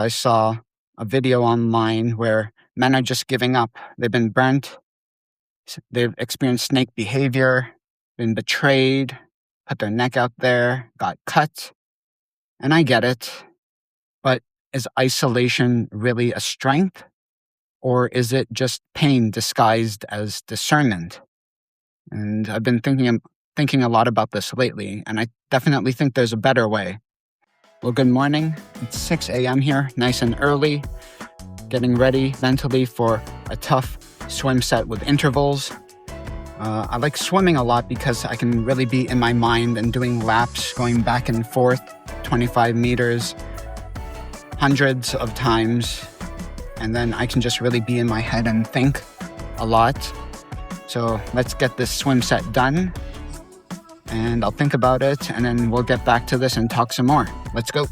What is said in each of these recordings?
I saw a video online where men are just giving up. They've been burnt, they've experienced snake behavior, been betrayed, put their neck out there, got cut. And I get it. But is isolation really a strength? Or is it just pain disguised as discernment? And I've been thinking a lot about this lately, and I definitely think there's a better way. Well, good morning. It's 6 a.m. here, nice and early, getting ready mentally for a tough swim set with intervals. I like swimming a lot because I can really be in my mind and doing laps, going back and forth, 25 meters, hundreds of times. And then I can just really be in my head and think a lot. So let's get this swim set done. And I'll think about it, and then we'll get back to this and talk some more. Let's go.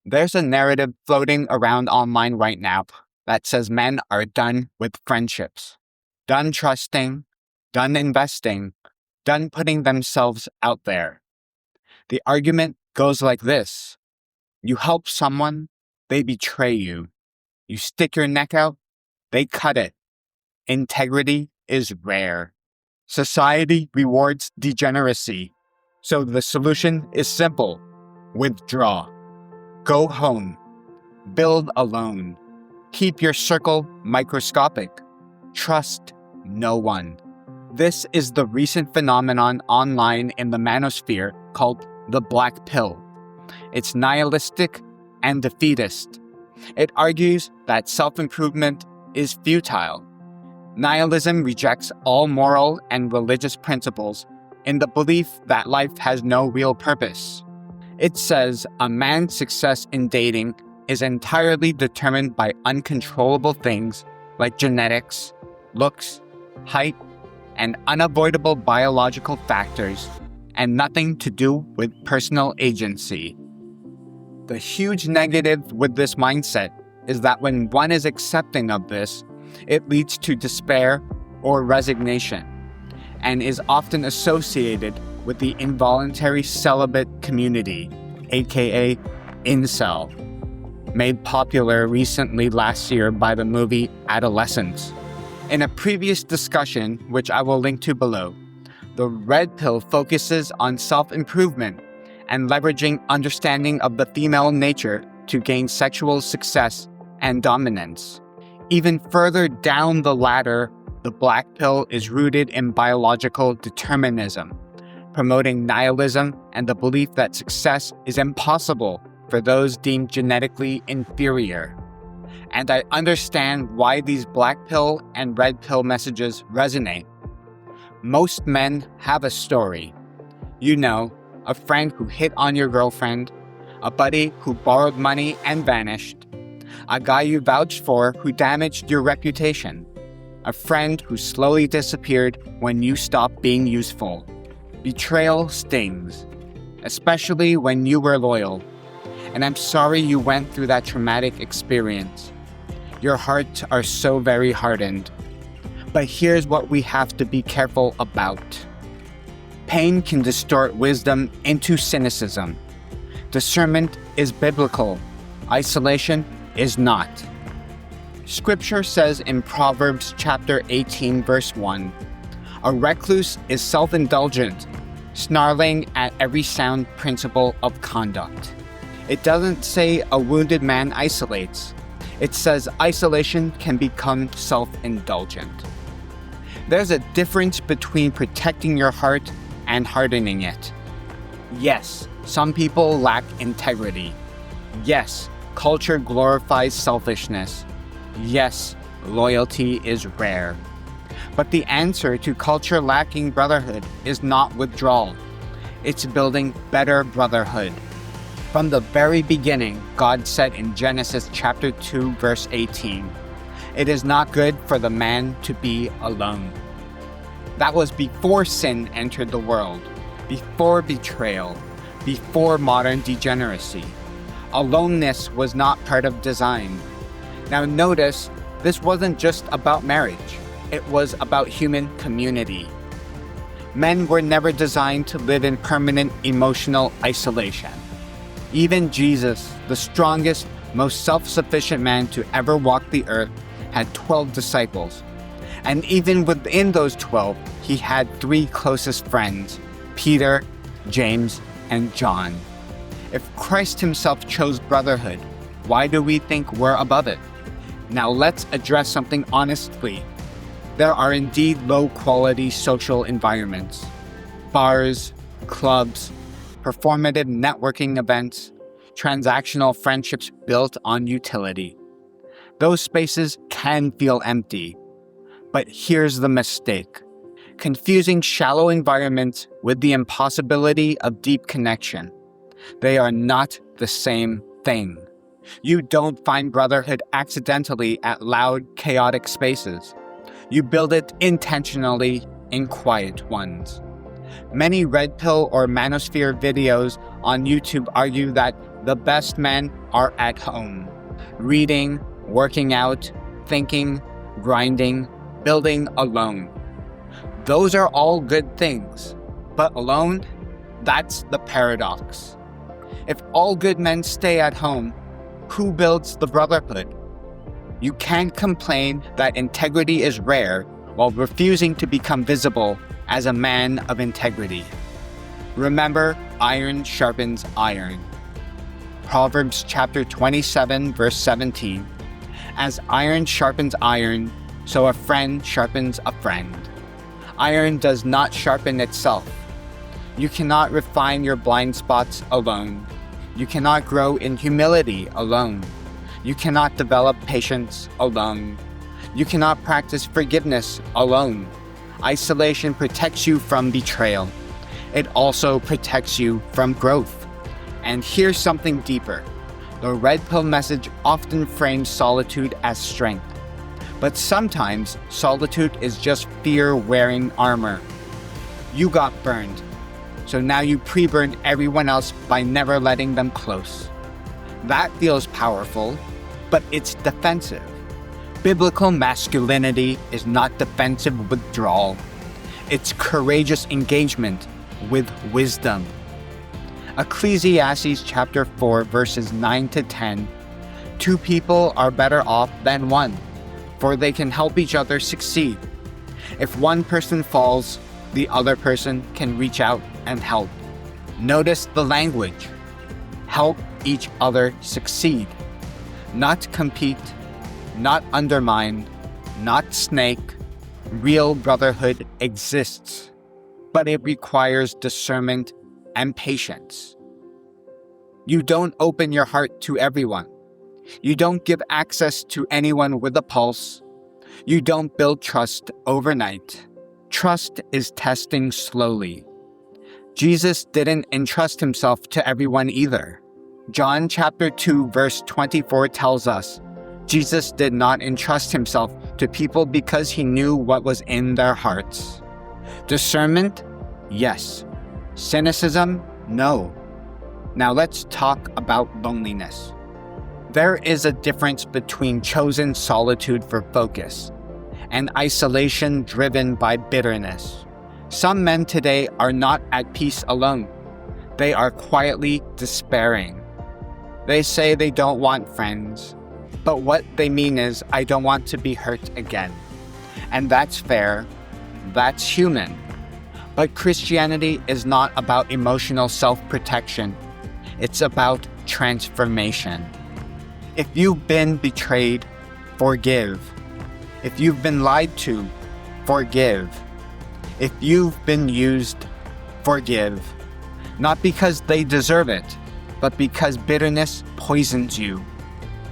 There's a narrative floating around online right now that says men are done with friendships, done trusting, done investing, done putting themselves out there. The argument goes like this. You help someone, they betray you. You stick your neck out, they cut it. Integrity is rare. Society rewards degeneracy. So the solution is simple. Withdraw. Go home. Build alone. Keep your circle microscopic. Trust no one. This is the recent phenomenon online in the manosphere called the black pill. It's nihilistic and defeatist. It argues that self-improvement is futile. Nihilism rejects all moral and religious principles in the belief that life has no real purpose. It says a man's success in dating is entirely determined by uncontrollable things like genetics, looks, height, and unavoidable biological factors, and nothing to do with personal agency. The huge negative with this mindset is that when one is accepting of this, it leads to despair or resignation, and is often associated with the involuntary celibate community, aka incel, made popular recently last year by the movie Adolescence. In a previous discussion, which I will link to below, the red pill focuses on self-improvement and leveraging understanding of the female nature to gain sexual success and dominance. Even further down the ladder, the black pill is rooted in biological determinism, promoting nihilism and the belief that success is impossible for those deemed genetically inferior. And I understand why these black pill and red pill messages resonate. Most men have a story. You know, a friend who hit on your girlfriend, a buddy who borrowed money and vanished, a guy you vouched for who damaged your reputation, a friend who slowly disappeared when you stopped being useful. Betrayal stings, especially when you were loyal. And I'm sorry you went through that traumatic experience. Your hearts are so very hardened. But here's what we have to be careful about. Pain can distort wisdom into cynicism. Discernment is biblical. Isolation is not. Scripture says in Proverbs chapter 18, verse 1, a recluse is self-indulgent, snarling at every sound principle of conduct. It doesn't say a wounded man isolates. It says isolation can become self-indulgent. There's a difference between protecting your heart and hardening it. Yes, some people lack integrity. Yes, culture glorifies selfishness. Yes, loyalty is rare. But the answer to culture lacking brotherhood is not withdrawal. It's building better brotherhood. From the very beginning, God said in Genesis chapter 2, verse 18, "It is not good for the man to be alone." That was before sin entered the world, before betrayal, before modern degeneracy. Aloneness was not part of design. Now notice, this wasn't just about marriage. It was about human community. Men were never designed to live in permanent emotional isolation. Even Jesus, the strongest, most self-sufficient man to ever walk the earth, had 12 disciples. And even within those 12, he had 3 closest friends, Peter, James, and John. If Christ himself chose brotherhood, why do we think we're above it? Now let's address something honestly. There are indeed low-quality social environments. Bars, clubs, performative networking events, transactional friendships built on utility. Those spaces can feel empty. But here's the mistake: confusing shallow environments with the impossibility of deep connection. They are not the same thing. You don't find brotherhood accidentally at loud, chaotic spaces. You build it intentionally in quiet ones. Many red pill or manosphere videos on YouTube argue that the best men are at home, reading, working out, thinking, grinding, building alone. Those are all good things, but alone, that's the paradox. If all good men stay at home, who builds the brotherhood? You can't complain that integrity is rare while refusing to become visible as a man of integrity. Remember, iron sharpens iron. Proverbs chapter 27, verse 17. As iron sharpens iron, so a friend sharpens a friend. Iron does not sharpen itself. You cannot refine your blind spots alone. You cannot grow in humility alone. You cannot develop patience alone. You cannot practice forgiveness alone. Isolation protects you from betrayal. It also protects you from growth. And here's something deeper. The red pill message often frames solitude as strength. But sometimes solitude is just fear wearing armor. You got burned, so now you pre-burned everyone else by never letting them close. That feels powerful, but it's defensive. Biblical masculinity is not defensive withdrawal. It's courageous engagement with wisdom. Ecclesiastes chapter 4 verses 9 to 10. 2 people are better off than one, for they can help each other succeed. If one person falls, the other person can reach out and help. Notice the language. Help each other succeed. Not compete, not undermine, not snake. Real brotherhood exists, but it requires discernment and patience. You don't open your heart to everyone. You don't give access to anyone with a pulse. You don't build trust overnight. Trust is testing slowly. Jesus didn't entrust himself to everyone either. John chapter 2 verse 24 tells us, Jesus did not entrust himself to people because he knew what was in their hearts. Discernment? Yes. Cynicism? No. Now let's talk about loneliness. There is a difference between chosen solitude for focus and isolation driven by bitterness. Some men today are not at peace alone. They are quietly despairing. They say they don't want friends, but what they mean is, I don't want to be hurt again. And that's fair. That's human. But Christianity is not about emotional self-protection. It's about transformation. If you've been betrayed, forgive. If you've been lied to, forgive. If you've been used, forgive. Not because they deserve it, but because bitterness poisons you.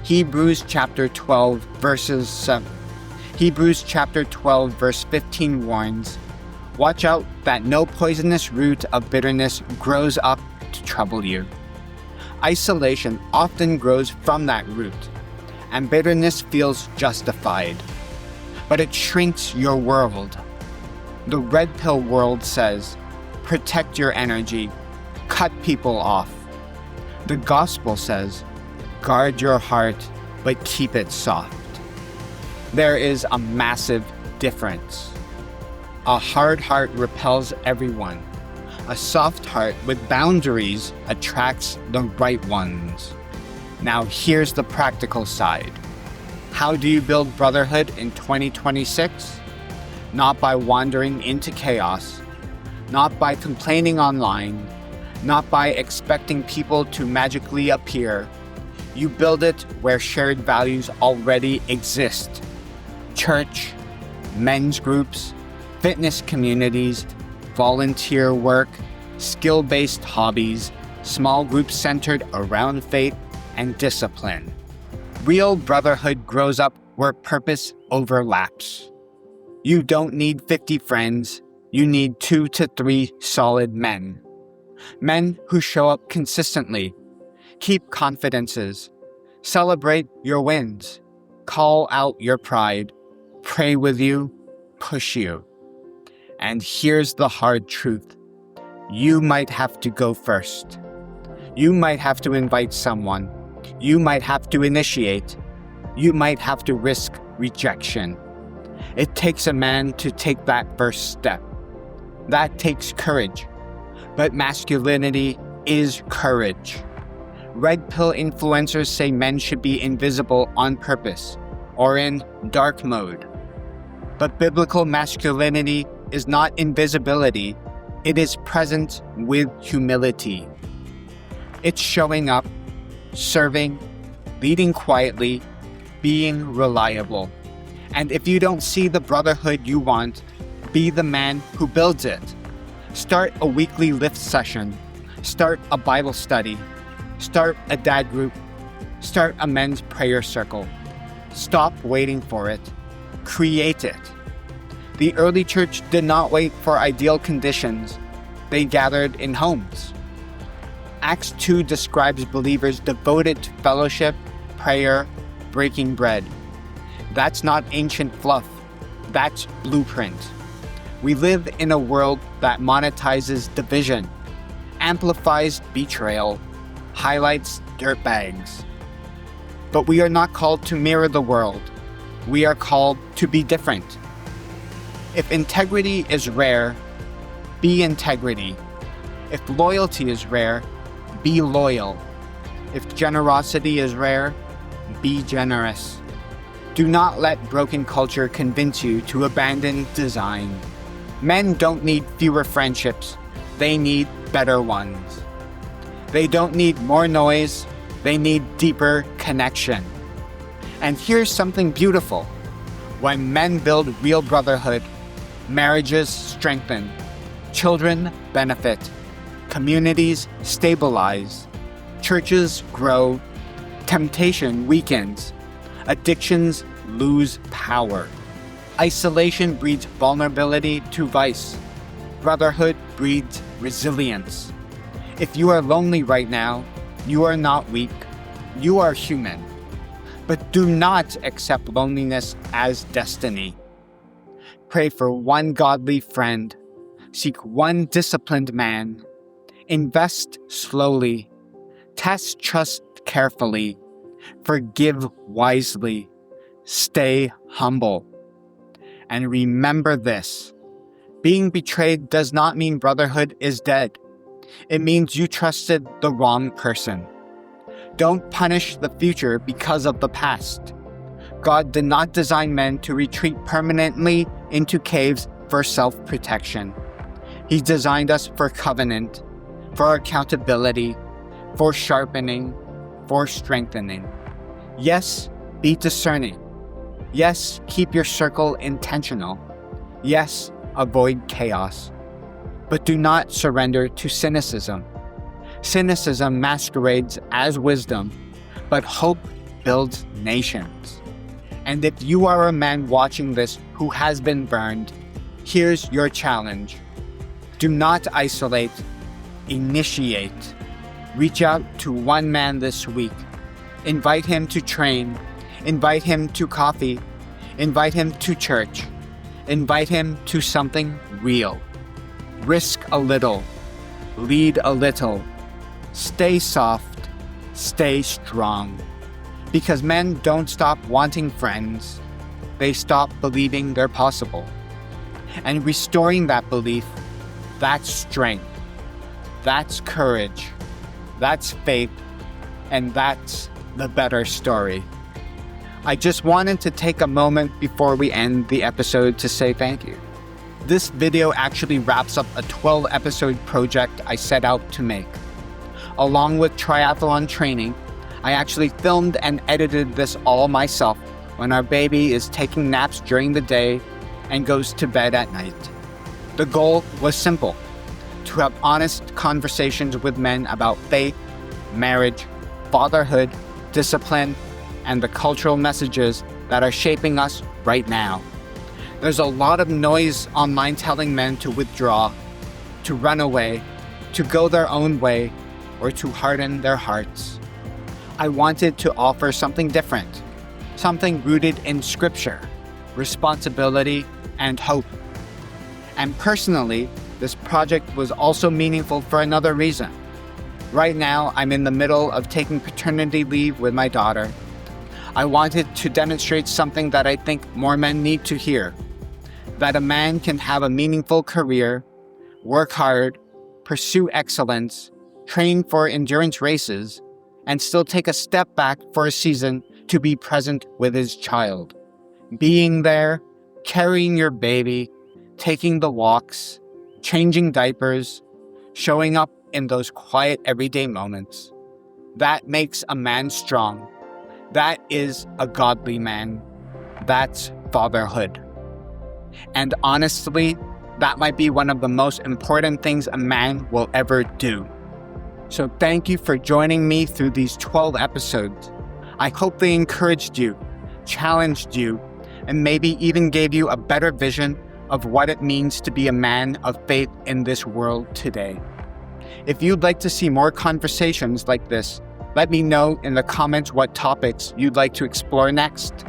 Hebrews chapter 12 verse 15 warns, "Watch out that no poisonous root of bitterness grows up to trouble you." Isolation often grows from that root, and bitterness feels justified. But it shrinks your world. The red pill world says, protect your energy, cut people off. The gospel says, guard your heart, but keep it soft. There is a massive difference. A hard heart repels everyone. A soft heart with boundaries attracts the right ones. Now here's the practical side. How do you build brotherhood in 2026? Not by wandering into chaos, not by complaining online, not by expecting people to magically appear. You build it where shared values already exist. Church, men's groups, fitness communities, volunteer work, skill-based hobbies, small groups centered around faith and discipline. Real brotherhood grows up where purpose overlaps. You don't need 50 friends, you need 2 to 3 solid men. Men who show up consistently, keep confidences, celebrate your wins, call out your pride, pray with you, push you. And here's the hard truth. You might have to go first. You might have to invite someone. You might have to initiate. You might have to risk rejection. It takes a man to take that first step. That takes courage. But masculinity is courage. Red pill influencers say men should be invisible on purpose or in dark mode. But biblical masculinity is not invisibility. It is present with humility. It's showing up, serving, leading quietly, being reliable. And if you don't see the brotherhood you want, be the man who builds it. Start a weekly lift session. Start a Bible study. Start a dad group. Start a men's prayer circle. Stop waiting for it. Create it. The early church did not wait for ideal conditions. They gathered in homes. Acts 2 describes believers devoted to fellowship, prayer, breaking bread. That's not ancient fluff. That's blueprint. We live in a world that monetizes division, amplifies betrayal, highlights dirtbags. But we are not called to mirror the world. We are called to be different. If integrity is rare, be integrity. If loyalty is rare, be loyal. If generosity is rare, be generous. Do not let broken culture convince you to abandon design. Men don't need fewer friendships. They need better ones. They don't need more noise. They need deeper connection. And here's something beautiful. When men build real brotherhood, marriages strengthen, children benefit, communities stabilize, churches grow, temptation weakens, addictions lose power. Isolation breeds vulnerability to vice. Brotherhood breeds resilience. If you are lonely right now, you are not weak. You are human. But do not accept loneliness as destiny. Pray for one godly friend. Seek one disciplined man. Invest slowly. Test trust carefully. Forgive wisely. Stay humble. And remember this. Being betrayed does not mean brotherhood is dead. It means you trusted the wrong person. Don't punish the future because of the past. God did not design men to retreat permanently into caves for self-protection. He designed us for covenant, for accountability, for sharpening, for strengthening. Yes, be discerning. Yes, keep your circle intentional. Yes, avoid chaos. But do not surrender to cynicism. Cynicism masquerades as wisdom, but hope builds nations. And if you are a man watching this who has been burned, here's your challenge. Do not isolate, initiate. Reach out to one man this week. Invite him to train. Invite him to coffee. Invite him to church. Invite him to something real. Risk a little. Lead a little. Stay soft. Stay strong. Because men don't stop wanting friends. They stop believing they're possible. And restoring that belief, that's strength. That's courage. That's faith. And that's the better story. I just wanted to take a moment before we end the episode to say thank you. This video actually wraps up a 12-episode project I set out to make. Along with triathlon training, I actually filmed and edited this all myself when our baby is taking naps during the day and goes to bed at night. The goal was simple: to have honest conversations with men about faith, marriage, fatherhood, discipline, and the cultural messages that are shaping us right now. There's a lot of noise online telling men to withdraw, to run away, to go their own way, or to harden their hearts. I wanted to offer something different, something rooted in scripture, responsibility, and hope. And personally, this project was also meaningful for another reason. Right now, I'm in the middle of taking paternity leave with my daughter. I wanted to demonstrate something that I think more men need to hear: that a man can have a meaningful career, work hard, pursue excellence, train for endurance races, and still take a step back for a season to be present with his child. Being there, carrying your baby, taking the walks, changing diapers, showing up in those quiet everyday moments. That makes a man strong. That is a godly man. That's fatherhood. And honestly, that might be one of the most important things a man will ever do. So thank you for joining me through these 12 episodes. I hope they encouraged you, challenged you, and maybe even gave you a better vision of what it means to be a man of faith in this world today. If you'd like to see more conversations like this, let me know in the comments what topics you'd like to explore next.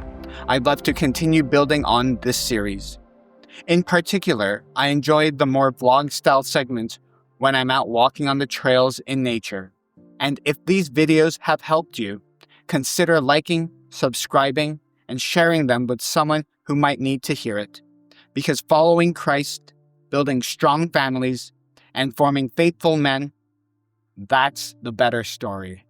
I'd love to continue building on this series. In particular, I enjoyed the more vlog-style segments when I'm out walking on the trails in nature. And if these videos have helped you, consider liking, subscribing, and sharing them with someone who might need to hear it. Because following Christ, building strong families, and forming faithful men, that's the better story.